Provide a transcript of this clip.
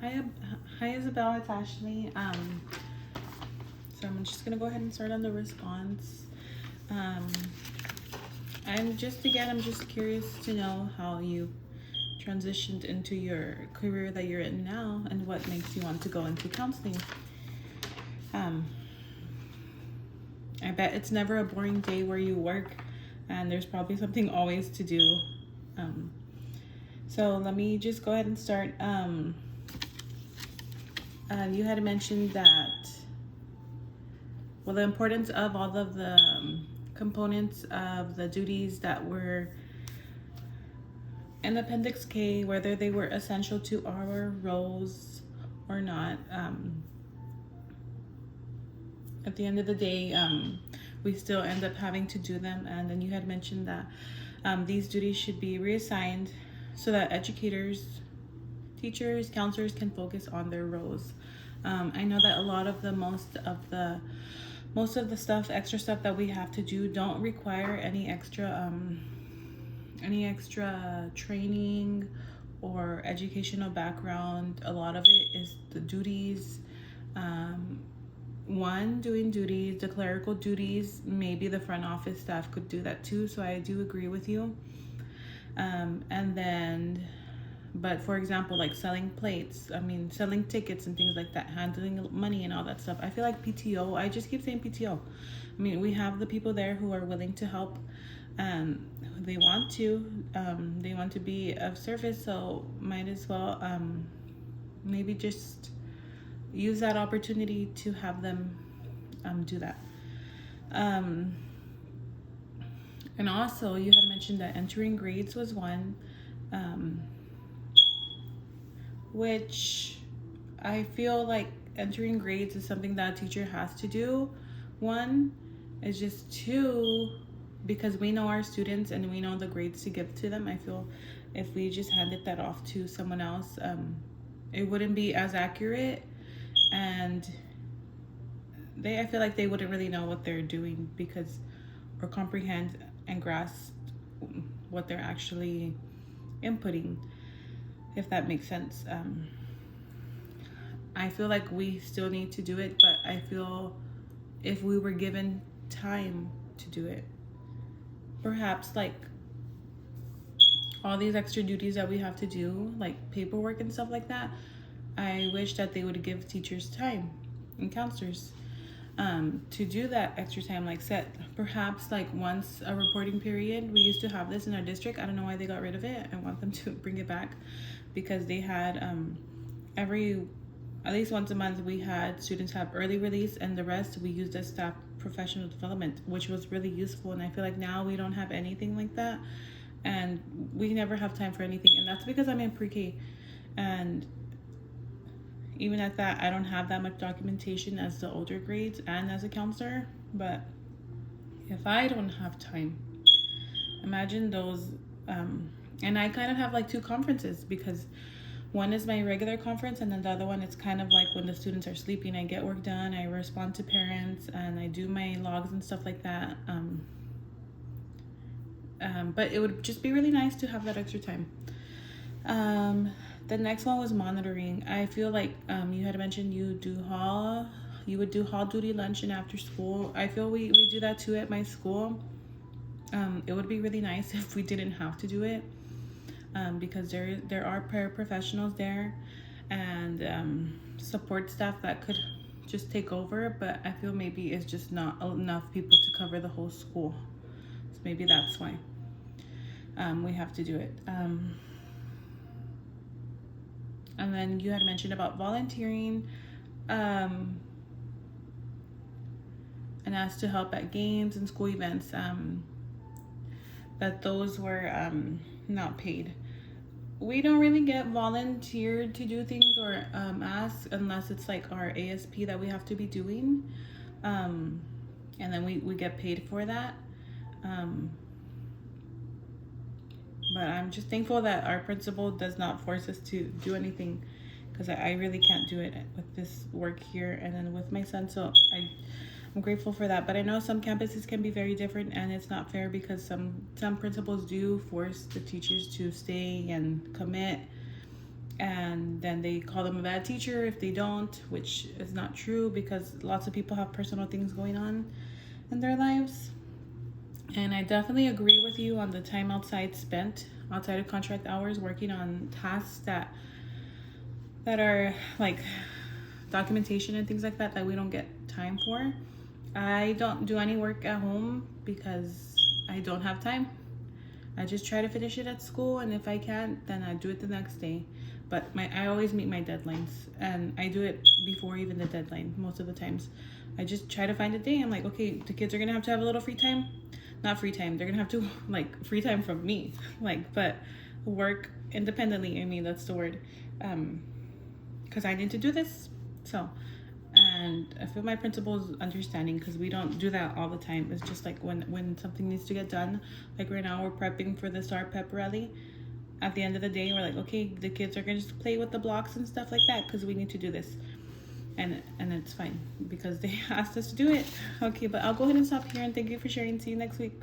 Hi, Ysabel. It's Ashley. So I'm just gonna go ahead and start on the response. Um, I'm just curious to know how you transitioned into your career that you're in now, and what makes you want to go into counseling. Um, I bet it's never a boring day where you work, and there's probably something always to do. Um, so let me just go ahead and start. You had mentioned that, well, the importance of all of the components of the duties that were in Appendix K, whether they were essential to our roles or not. At the end of the day, we still end up having to do them. And then you had mentioned that these duties should be reassigned so that educators, teachers, counselors can focus on their roles. I know that a lot of most of the extra stuff that we have to do don't require any extra training or educational background. A lot of it is the duties. Doing duties, the clerical duties. Maybe the front office staff could do that too. So I do agree with you. But for example, like selling plates, selling tickets and things like that, handling money and all that stuff. I feel like PTO, I just keep saying PTO. We have the people there who are willing to help. They want to be of service, so might as well maybe just use that opportunity to have them do that. And also, you had mentioned that entering grades was one. Which I feel like entering grades is something that a teacher has to do. One is just two, because we know our students and we know the grades to give to them. I feel if we just handed that off to someone else, it wouldn't be as accurate, and I feel like they wouldn't really know what they're doing or comprehend and grasp what they're actually inputting, if that makes sense. I feel like we still need to do it, but I feel if we were given time to do it, perhaps like all these extra duties that we have to do, like paperwork and stuff like that, I wish that they would give teachers time and counselors to do that extra time, like set perhaps like once a reporting period. We used to have this in our district. I don't know why they got rid of it. I want them to bring it back, because they had at least once a month we had students have early release, and the rest we used as staff professional development, which was really useful. And I feel like now we don't have anything like that, and we never have time for anything. And that's because I'm in pre-K, and even at that, I don't have that much documentation as the older grades and as a counselor. But if I don't have time, imagine those. And I kind of have like two conferences, because one is my regular conference, and then the other one, it's kind of like when the students are sleeping, I get work done, I respond to parents, and I do my logs and stuff like that. But it would just be really nice to have that extra time. The next one was monitoring. I feel like you had mentioned you would do hall duty, lunch, and after school. I feel we do that too at my school. It would be really nice if we didn't have to do it, because there are paraprofessionals there and support staff that could just take over, but I feel maybe it's just not enough people to cover the whole school. So maybe that's why we have to do it. And then you had mentioned about volunteering, and asked to help at games and school events, that those were not paid. We don't really get volunteered to do things or ask, unless it's like our ASP that we have to be doing, and then we get paid for that. But I'm just thankful that our principal does not force us to do anything, because I really can't do it with this work here and then with my son. So I'm grateful for that. But I know some campuses can be very different, and it's not fair, because some principals do force the teachers to stay and commit, and then they call them a bad teacher if they don't, which is not true because lots of people have personal things going on in their lives. And I definitely agree with you on the time spent outside of contract hours working on tasks that are like documentation and things like that we don't get time for. I don't do any work at home because I don't have time. I just try to finish it at school, and if I can't, then I do it the next day. But I always meet my deadlines, and I do it before even the deadline most of the times. I just try to find a day. I'm like, okay, the kids are gonna have to have a little free time. Not free time. They're gonna have to like free time from me, like, but work independently. I mean, that's the word. Because I need to do this. So, and I feel my principal is understanding because we don't do that all the time. It's just like when something needs to get done. Like right now, we're prepping for the STAR pep rally. At the end of the day, we're like, okay, the kids are gonna just play with the blocks and stuff like that because we need to do this, and it's fine because they asked us to do it. Okay, but I'll go ahead and stop here and thank you for sharing. See you next week.